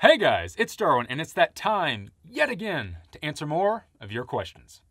Hey guys, it's Darwin, and it's that time, yet again, to answer more of your questions.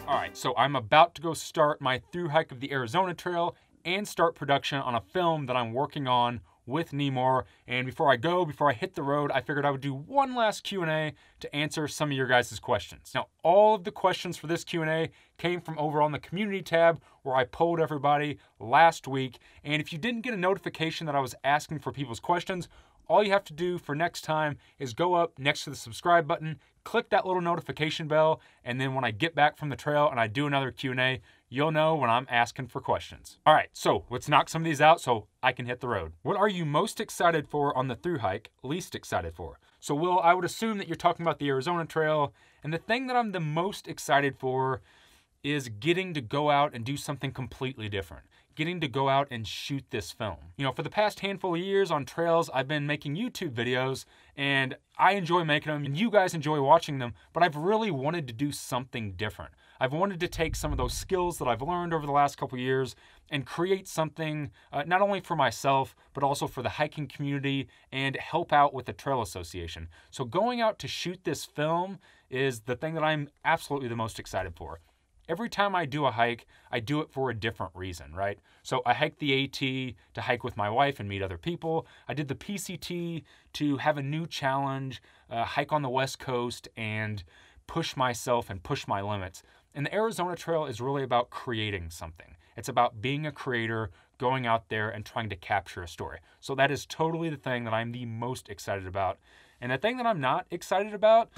Alright, so I'm about to go start my through hike of the Arizona Trail and start production on a film that I'm working on with Nemor. And before I hit the road, I figured I would do one last Q&A to answer some of your guys' questions. Now, all of the questions for this Q&A came from over on the community tab where I polled everybody last week. And if you didn't get a notification that I was asking for people's questions, all you have to do for next time is go up next to the subscribe button, click that little notification bell, and then when I get back from the trail and I do another Q&A, you'll know when I'm asking for questions. All right, so let's knock some of these out so I can hit the road. What are you most excited for on the through hike, least excited for? So Will, I would assume that you're talking about the Arizona Trail, and the thing that I'm the most excited for is getting to go out and do something completely different. Getting to go out and shoot this film. You know, for the past handful of years on trails, I've been making YouTube videos, and I enjoy making them, and you guys enjoy watching them, but I've really wanted to do something different. I've wanted to take some of those skills that I've learned over the last couple of years and create something not only for myself, but also for the hiking community and help out with the Trail Association. So going out to shoot this film is the thing that I'm absolutely the most excited for. Every time I do a hike, I do it for a different reason, right? So I hiked the AT to hike with my wife and meet other people. I did the PCT to have a new challenge, hike on the West Coast and push myself and push my limits. And the Arizona Trail is really about creating something. It's about being a creator, going out there and trying to capture a story. So that is totally the thing that I'm the most excited about. And the thing that I'm not excited about,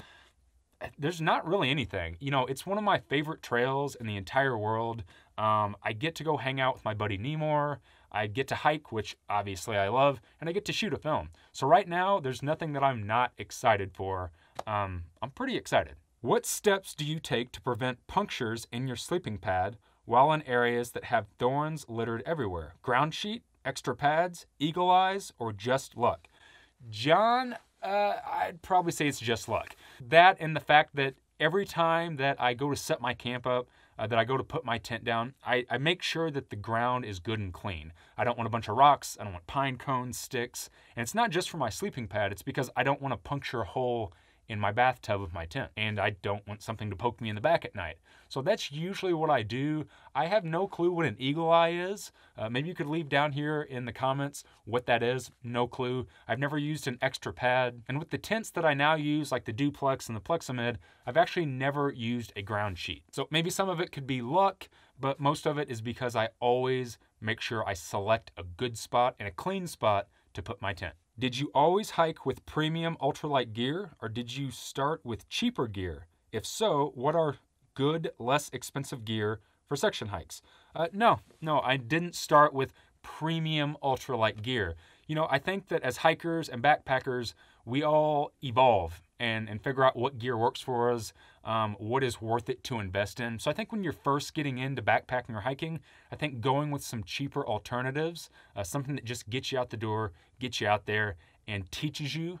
there's not really anything. You know, it's one of my favorite trails in the entire world. I get to go hang out with my buddy Nemor. I get to hike, which obviously I love, and I get to shoot a film. So right now, there's nothing that I'm not excited for. I'm pretty excited. What steps do you take to prevent punctures in your sleeping pad while in areas that have thorns littered everywhere? Ground sheet, extra pads, eagle eyes, or just luck? John, I'd probably say it's just luck. That and the fact that every time that I go to set my camp up, that I go to put my tent down, I make sure that the ground is good and clean. I don't want a bunch of rocks, I don't want pine cones, sticks, and it's not just for my sleeping pad, it's because I don't want to puncture a hole in my bathtub of my tent, and I don't want something to poke me in the back at night. So that's usually what I do. I have no clue what an eagle eye is. Maybe you could leave down here in the comments what that is. No clue. I've never used an extra pad. And with the tents that I now use, like the duplex and the plexamid, I've actually never used a ground sheet. So maybe some of it could be luck, but most of it is because I always make sure I select a good spot and a clean spot to put my tent. Did you always hike with premium ultralight gear, or did you start with cheaper gear? If so, what are good, less expensive gear for section hikes? No, I didn't start with premium ultralight gear. You know, I think that as hikers and backpackers, we all evolve and figure out what gear works for us, what is worth it to invest in. So I think when you're first getting into backpacking or hiking, I think going with some cheaper alternatives, something that just gets you out the door, gets you out there, and teaches you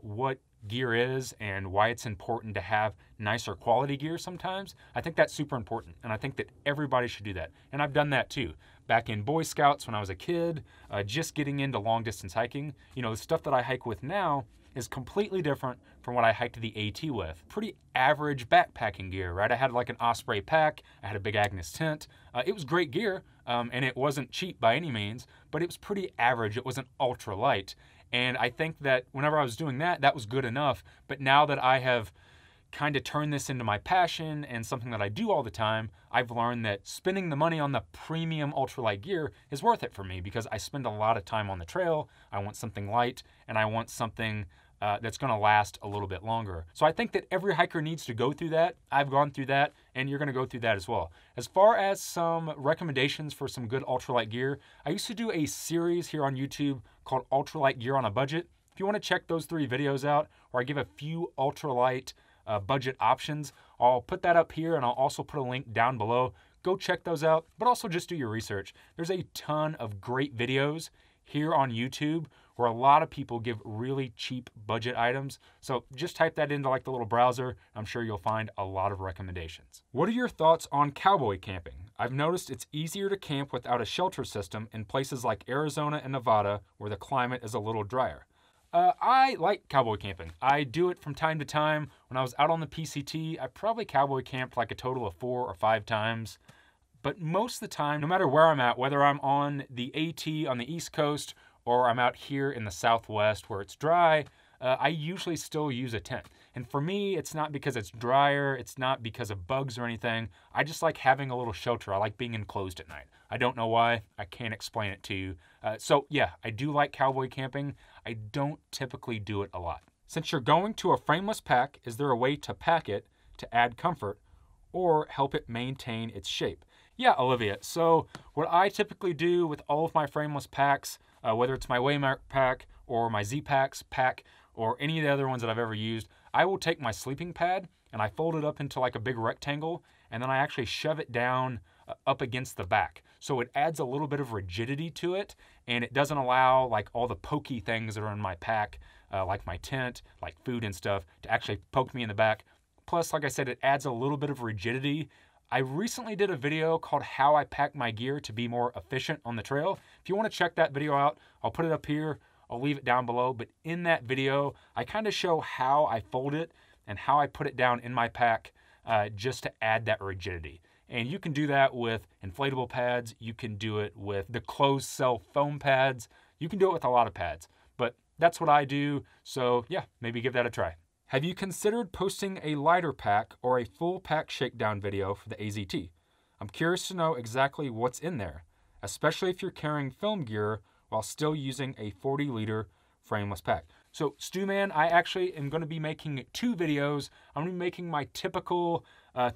what gear is and why it's important to have nicer quality gear sometimes, I think that's super important. And I think that everybody should do that. And I've done that too. Back in Boy Scouts when I was a kid, just getting into long distance hiking, you know, the stuff that I hike with now is completely different from what I hiked the AT with. Pretty average backpacking gear, right? I had like an Osprey pack, I had a big Agnes tent. It was great gear, and it wasn't cheap by any means, but it was pretty average. It wasn't ultra light. And I think that whenever I was doing that, that was good enough. But now that I have kind of turned this into my passion and something that I do all the time, I've learned that spending the money on the premium ultralight gear is worth it for me because I spend a lot of time on the trail. I want something light, and I want something that's going to last a little bit longer. So I think that every hiker needs to go through that. I've gone through that, and you're going to go through that as well. As far as some recommendations for some good ultralight gear, I used to do a series here on YouTube called Ultralight Gear on a Budget. If you want to check those 3 videos out, where I give a few ultralight budget options, I'll put that up here, and I'll also put a link down below. Go check those out, but also just do your research. There's a ton of great videos here on YouTube where a lot of people give really cheap budget items. So just type that into like the little browser. I'm sure you'll find a lot of recommendations. What are your thoughts on cowboy camping? I've noticed it's easier to camp without a shelter system in places like Arizona and Nevada where the climate is a little drier. I like cowboy camping. I do it from time to time. When I was out on the PCT, I probably cowboy camped like a total of 4 or 5 times. But most of the time, no matter where I'm at, whether I'm on the AT on the East Coast or I'm out here in the Southwest where it's dry, I usually still use a tent. And for me, it's not because it's drier, it's not because of bugs or anything. I just like having a little shelter. I like being enclosed at night. I don't know why. I can't explain it to you. So yeah, I do like cowboy camping. I don't typically do it a lot. Since you're going to a frameless pack, is there a way to pack it to add comfort or help it maintain its shape? Yeah, Olivia. So what I typically do with all of my frameless packs, whether it's my Waymark pack or my Z-Packs pack or any of the other ones that I've ever used, I will take my sleeping pad and I fold it up into like a big rectangle, and then I actually shove it down up against the back. So it adds a little bit of rigidity to it, and it doesn't allow like all the pokey things that are in my pack, like my tent, like food and stuff, to actually poke me in the back. Plus, like I said, it adds a little bit of rigidity. I recently did a video called How I Pack My Gear to Be More Efficient on the Trail. If you want to check that video out, I'll put it up here. I'll leave it down below. But in that video, I kind of show how I fold it and how I put it down in my pack just to add that rigidity. And you can do that with inflatable pads. You can do it with the closed cell foam pads. You can do it with a lot of pads. But that's what I do. So yeah, maybe give that a try. Have you considered posting a lighter pack or a full pack shakedown video for the AZT? I'm curious to know exactly what's in there, especially if you're carrying film gear while still using a 40-liter frameless pack. So Stewman, I actually am going to be making 2 videos. I'm going to be making my typical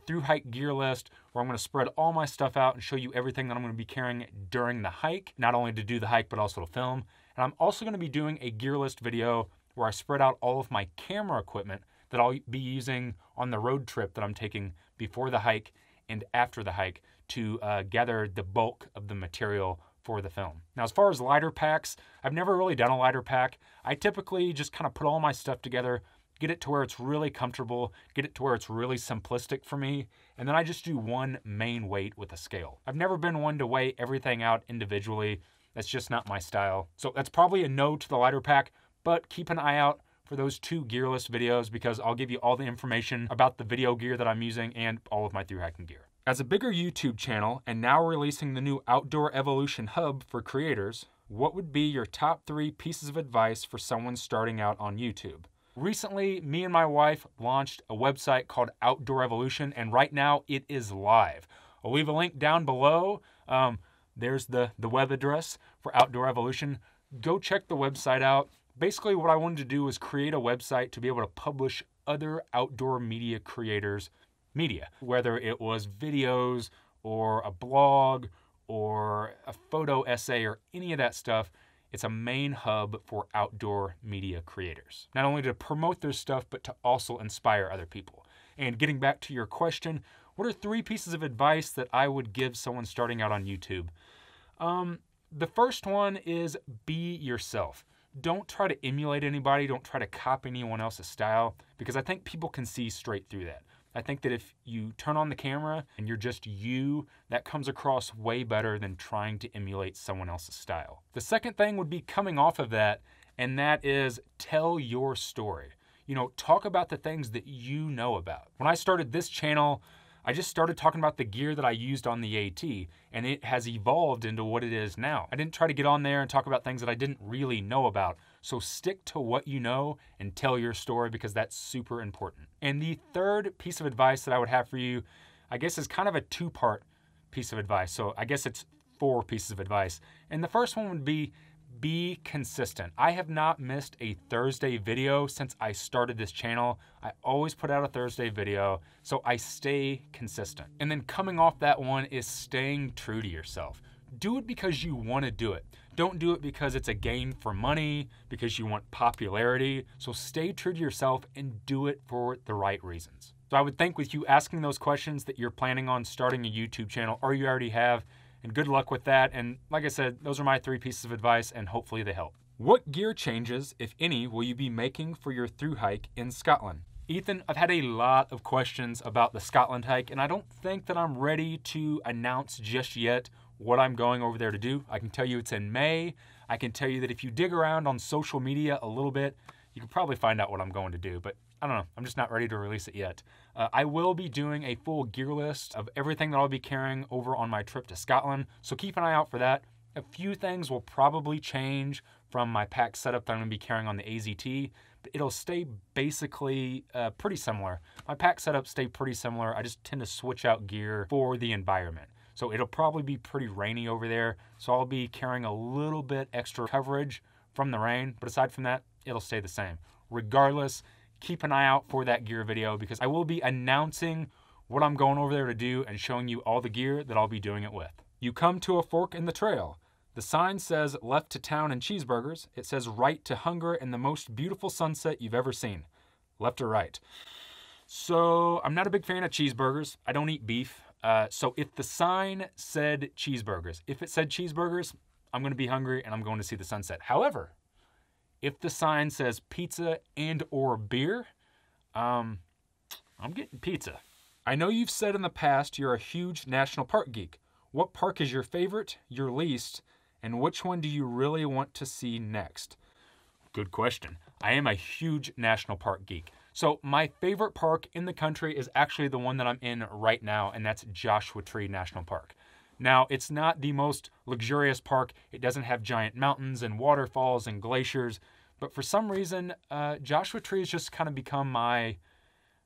through hike gear list where I'm going to spread all my stuff out and show you everything that I'm going to be carrying during the hike, not only to do the hike but also to film. And I'm also going to be doing a gear list video where I spread out all of my camera equipment that I'll be using on the road trip that I'm taking before the hike and after the hike to gather the bulk of the material for the film. Now, as far as lighter packs, I've never really done a lighter pack. I typically just kind of put all my stuff together, get it to where it's really comfortable, get it to where it's really simplistic for me, and then I just do one main weight with a scale. I've never been one to weigh everything out individually. That's just not my style. So that's probably a no to the lighter pack, but keep an eye out for those 2 gear list videos because I'll give you all the information about the video gear that I'm using and all of my thru hiking gear. As a bigger YouTube channel and now releasing the new Outdoor Evolution Hub for creators, what would be your top 3 pieces of advice for someone starting out on YouTube? Recently, me and my wife launched a website called Outdoor Evolution, and right now it is live. I'll leave a link down below. There's the web address for Outdoor Evolution. Go check the website out. Basically, what I wanted to do was create a website to be able to publish other outdoor media creators' media, whether it was videos or a blog or a photo essay or any of that stuff. It's a main hub for outdoor media creators, not only to promote their stuff, but to also inspire other people. And getting back to your question, what are 3 pieces of advice that I would give someone starting out on YouTube? The first one is be yourself. Don't try to emulate anybody. Don't try to copy anyone else's style, because I think people can see straight through that. I think that if you turn on the camera and you're just you, that comes across way better than trying to emulate someone else's style. The second thing would be coming off of that, and that is tell your story. You know, talk about the things that you know about. When I started this channel, I just started talking about the gear that I used on the AT, and it has evolved into what it is now. I didn't try to get on there and talk about things that I didn't really know about. So stick to what you know and tell your story, because that's super important. And the third piece of advice that I would have for you, I guess, is kind of a 2-part piece of advice. So I guess it's 4 pieces of advice. And the first one would be consistent. I have not missed a Thursday video since I started this channel. I always put out a Thursday video, so I stay consistent. And then coming off that one is staying true to yourself. Do it because you want to do it. Don't do it because it's a game for money, because you want popularity. So stay true to yourself and do it for the right reasons. So I would think with you asking those questions that you're planning on starting a YouTube channel, or you already have, and good luck with that. And like I said, those are my 3 pieces of advice, and hopefully they help. What gear changes, if any, will you be making for your thru hike in Scotland? Ethan, I've had a lot of questions about the Scotland hike, and I don't think that I'm ready to announce just yet what I'm going over there to do. I can tell you it's in May. I can tell you that if you dig around on social media a little bit, you can probably find out what I'm going to do, but I don't know. I'm just not ready to release it yet. I will be doing a full gear list of everything that I'll be carrying over on my trip to Scotland, so keep an eye out for that. A few things will probably change from my pack setup that I'm going to be carrying on the AZT, but it'll stay basically pretty similar. My pack setup stay pretty similar. I just tend to switch out gear for the environment. So it'll probably be pretty rainy over there, so I'll be carrying a little bit extra coverage from the rain, but aside from that, it'll stay the same. Regardless, keep an eye out for that gear video because I will be announcing what I'm going over there to do and showing you all the gear that I'll be doing it with. You come to a fork in the trail. The sign says left to town and cheeseburgers. It says right to hunger and the most beautiful sunset you've ever seen. Left or right? So I'm not a big fan of cheeseburgers. I don't eat beef. So if the sign said cheeseburgers, I'm going to be hungry and I'm going to see the sunset. However, if the sign says pizza and or beer, I'm getting pizza. I know you've said in the past you're a huge national park geek. What park is your favorite, your least, and which one do you really want to see next? Good question. I am a huge national park geek. So my favorite park in the country is actually the one that I'm in right now, and that's Joshua Tree National Park. Now, it's not the most luxurious park. It doesn't have giant mountains and waterfalls and glaciers, but for some reason, Joshua Tree has just kind of become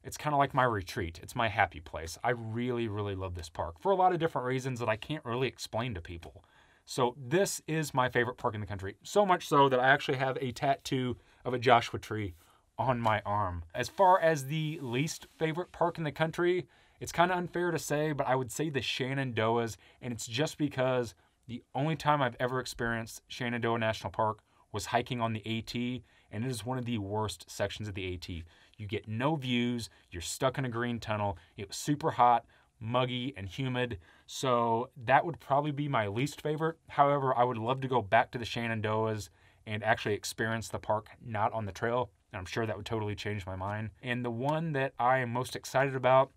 it's kind of like my retreat. It's my happy place. I really, really love this park for a lot of different reasons that I can't really explain to people. So this is my favorite park in the country. So much so that I actually have a tattoo of a Joshua Tree on my arm. As far as the least favorite park in the country, it's kind of unfair to say, but I would say the Shenandoahs, and it's just because the only time I've ever experienced Shenandoah National Park was hiking on the AT, and it is one of the worst sections of the AT. You get no views, you're stuck in a green tunnel, it was super hot, muggy, and humid, so that would probably be my least favorite. However, I would love to go back to the Shenandoahs and actually experience the park, not on the trail, and I'm sure that would totally change my mind. And the one that I am most excited about,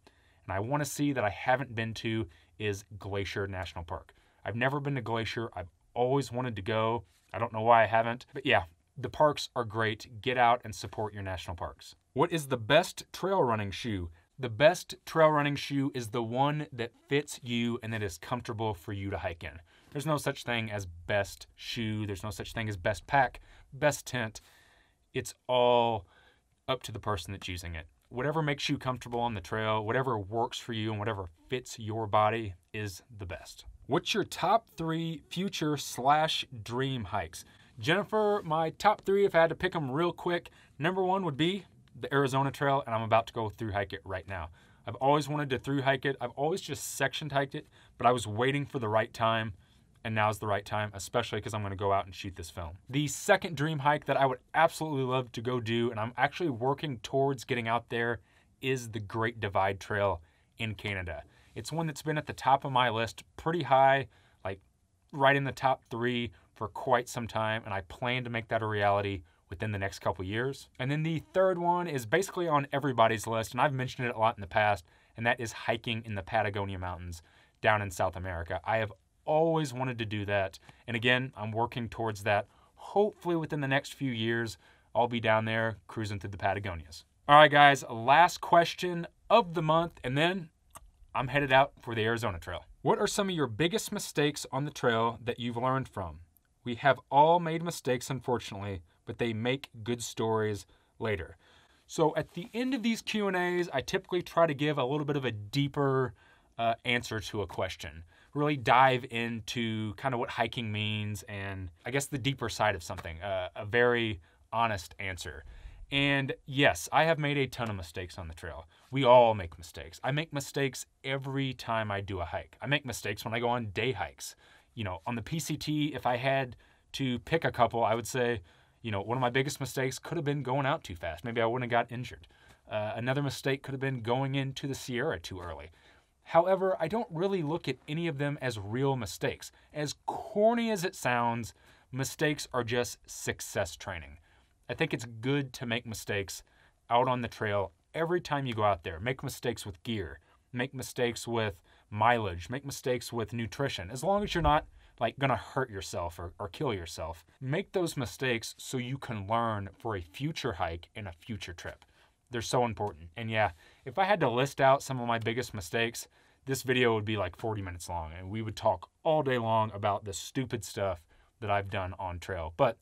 and I want to see that I haven't been to, is Glacier National Park. I've never been to Glacier. I've always wanted to go. I don't know why I haven't, but yeah, the parks are great. Get out and support your national parks. What is the best trail running shoe? The best trail running shoe is the one that fits you and that is comfortable for you to hike in. There's no such thing as best shoe. There's no such thing as best pack, best tent. It's all up to the person that's using it. Whatever makes you comfortable on the trail, whatever works for you and whatever fits your body is the best. What's your top 3 future/dream hikes? Jennifer, my top 3, if I had to pick them real quick, number 1 would be the Arizona Trail, and I'm about to go through hike it right now. I've always wanted to through hike it. I've always just section hiked it, but I was waiting for the right time, and now's the right time, especially because I'm going to go out and shoot this film. The second dream hike that I would absolutely love to go do, and I'm actually working towards getting out there, is the Great Divide Trail in Canada. It's one that's been at the top of my list pretty high, like right in the top 3 for quite some time, and I plan to make that a reality within the next couple years. And then the third one is basically on everybody's list, and I've mentioned it a lot in the past, and that is hiking in the Patagonia Mountains down in South America. I have always wanted to do that, and again, I'm working towards that. Hopefully within the next few years, I'll be down there cruising through the Patagonias. All right, guys, last question of the month, and then I'm headed out for the Arizona Trail. What are some of your biggest mistakes on the trail that you've learned from? We have all made mistakes, unfortunately, but they make good stories later. So at the end of these Q&As, I typically try to give a little bit of a deeper answer to a question. Really dive into kind of what hiking means and I guess the deeper side of something, a very honest answer. And yes, I have made a ton of mistakes on the trail. We all make mistakes. I make mistakes every time I do a hike. I make mistakes when I go on day hikes. You know, on the PCT, if I had to pick a couple, I would say, you know, one of my biggest mistakes could have been going out too fast. Maybe I wouldn't have got injured. Another mistake could have been going into the Sierra too early. However, I don't really look at any of them as real mistakes. As corny as it sounds, mistakes are just success training. I think it's good to make mistakes out on the trail every time you go out there. Make mistakes with gear, make mistakes with mileage, make mistakes with nutrition. As long as you're not like gonna hurt yourself or kill yourself, make those mistakes so you can learn for a future hike and a future trip. They're so important. And yeah, if I had to list out some of my biggest mistakes, this video would be like 40 minutes long and we would talk all day long about the stupid stuff that I've done on trail. But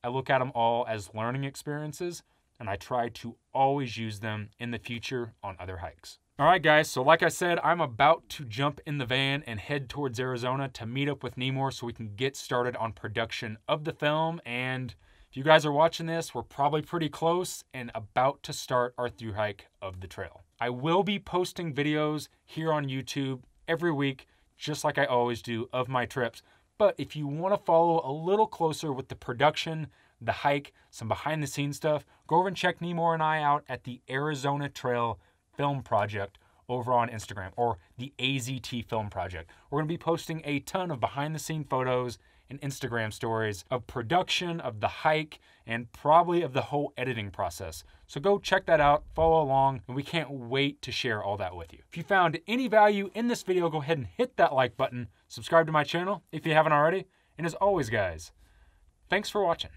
I look at them all as learning experiences and I try to always use them in the future on other hikes. All right, guys, so like I said, I'm about to jump in the van and head towards Arizona to meet up with Nemor so we can get started on production of the film. And if you guys are watching this, we're probably pretty close and about to start our thru hike of the trail. I will be posting videos here on YouTube every week, just like I always do, of my trips. But if you want to follow a little closer with the production, the hike, some behind the scenes stuff, go over and check Nemor and I out at the Arizona Trail Film Project over on Instagram, or the AZT Film Project. We're going to be posting a ton of behind the scene photos and Instagram stories of production, of the hike, and probably of the whole editing process. So go check that out, follow along, and we can't wait to share all that with you. If you found any value in this video, go ahead and hit that like button, subscribe to my channel if you haven't already, and as always, guys, thanks for watching.